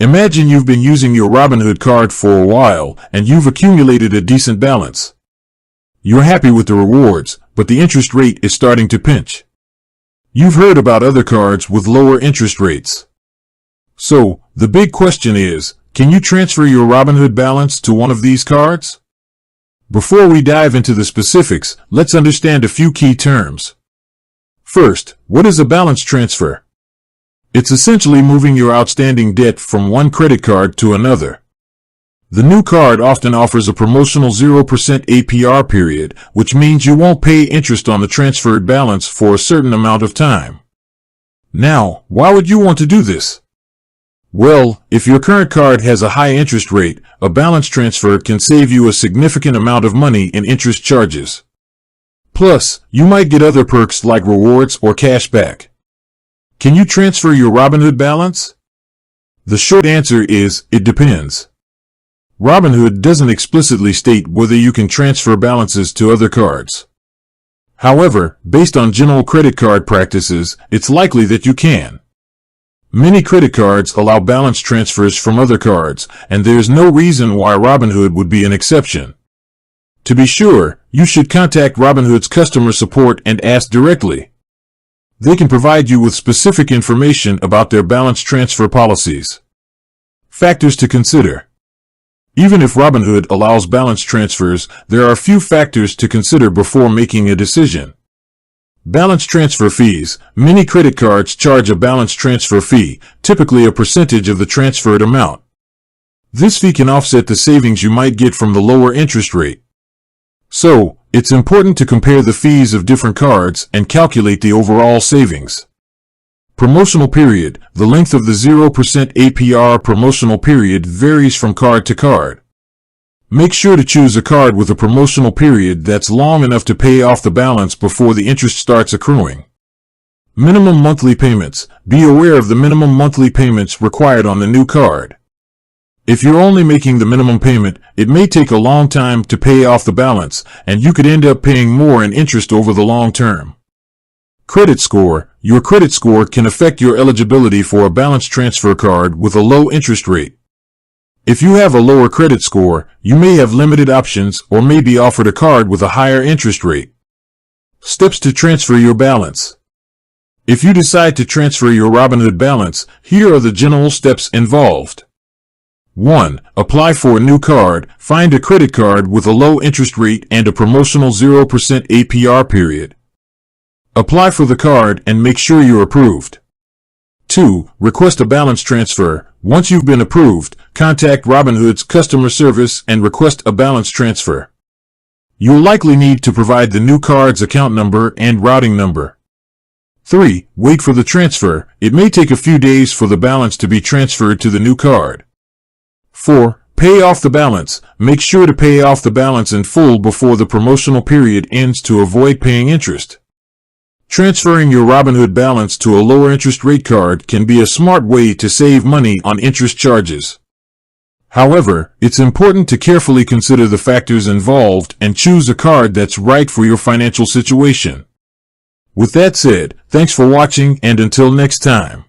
Imagine you've been using your Robinhood card for a while and you've accumulated a decent balance. You're happy with the rewards, but the interest rate is starting to pinch. You've heard about other cards with lower interest rates. So, the big question is, can you transfer your Robinhood balance to one of these cards? Before we dive into the specifics, let's understand a few key terms. First, what is a balance transfer? It's essentially moving your outstanding debt from one credit card to another. The new card often offers a promotional 0% APR period, which means you won't pay interest on the transferred balance for a certain amount of time. Now, why would you want to do this? Well, if your current card has a high interest rate, a balance transfer can save you a significant amount of money in interest charges. Plus, you might get other perks like rewards or cash back. Can you transfer your Robinhood balance? The short answer is, it depends. Robinhood doesn't explicitly state whether you can transfer balances to other cards. However, based on general credit card practices, it's likely that you can. Many credit cards allow balance transfers from other cards, and there's no reason why Robinhood would be an exception. To be sure, you should contact Robinhood's customer support and ask directly. They can provide you with specific information about their balance transfer policies. Factors to consider. Even if Robinhood allows balance transfers, there are a few factors to consider before making a decision. Balance transfer fees. Many credit cards charge a balance transfer fee, typically a percentage of the transferred amount. This fee can offset the savings you might get from the lower interest rate. So, it's important to compare the fees of different cards and calculate the overall savings. Promotional period. The length of the 0% APR promotional period varies from card to card. Make sure to choose a card with a promotional period that's long enough to pay off the balance before the interest starts accruing. Minimum monthly payments. Be aware of the minimum monthly payments required on the new card. If you're only making the minimum payment, it may take a long time to pay off the balance, and you could end up paying more in interest over the long term. Credit score. Your credit score can affect your eligibility for a balance transfer card with a low interest rate. If you have a lower credit score, you may have limited options or may be offered a card with a higher interest rate. Steps to transfer your balance. If you decide to transfer your Robinhood balance, here are the general steps involved. 1. Apply for a new card. Find a credit card with a low interest rate and a promotional 0% APR period. Apply for the card and make sure you're approved. 2. Request a balance transfer. Once you've been approved, contact Robinhood's customer service and request a balance transfer. You'll likely need to provide the new card's account number and routing number. 3. Wait for the transfer. It may take a few days for the balance to be transferred to the new card. 4. Pay off the balance. Make sure to pay off the balance in full before the promotional period ends to avoid paying interest. Transferring your Robinhood balance to a lower interest rate card can be a smart way to save money on interest charges. However, it's important to carefully consider the factors involved and choose a card that's right for your financial situation. With that said, thanks for watching, and until next time.